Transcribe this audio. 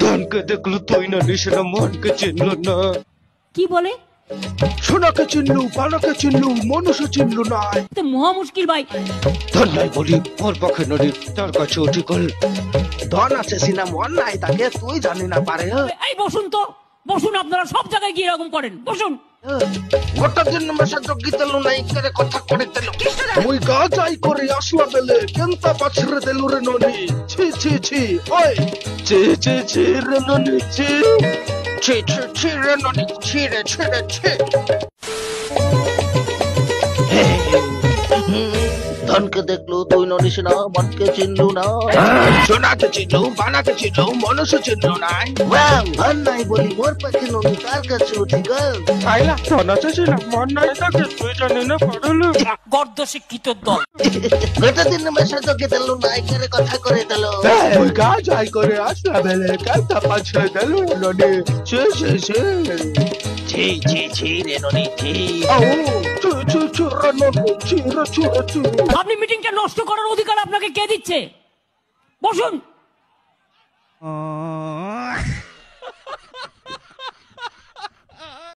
ধনকে দেখলো তুই না নিশানা মনকে চিনল না। কি বলে? সোনাকে চিনলু, পানাকে চিনলু, মনুষ্য চিনলু না। তো মহা মুশকিল ভাই। ধন নাই বলি ওর পক্ষে নদী, তার কাছে অধিকল। ধন আছে সিনা মন নাই তাকে তুই জানি না পারে। এই বসুন তো, বসুন। আপনারা সব জায়গায় গিয়ে এরকম করেন, বসুন। গোটা দিন মেশা যোগ্যি তেলু নাই করে কথা করে তেলু। মুই গা যাই করে আসলা বেলে কেনতা পাছরে তেলু রে ননি। ছি ছি ছি ওই ছি ছি ছি রে ননি ছি ছি ছি ছি রে ননি ছি রে ছি রে ছি। ধনকে দেখলো তুই ননিস না, মনকে চিনলু না। সোনাকে চিনলু, পানাকে চিনলু, মনুষ্য চিনলু নাই। ধন নাই বলি মোর পাখি ননি তার কাছে অধিকার। আইলা ধন আছে সিনা মন নাই তাকে তুই জানি না পারলু। গর্দ শিক্ষিত দল। গোটা দিন মেশা যোগ্যি তেলু নাই করে কথা করে তেল। মুই গা যাই করে আসলা বেলে কেনতা পাছরে তেলু ননি ছি ছি ছি ছি ছি ছি রে ননি ছি। আপনি মিটিংটা নষ্ট করার অধিকার আপনাকে কে দিচ্ছে? বসুন।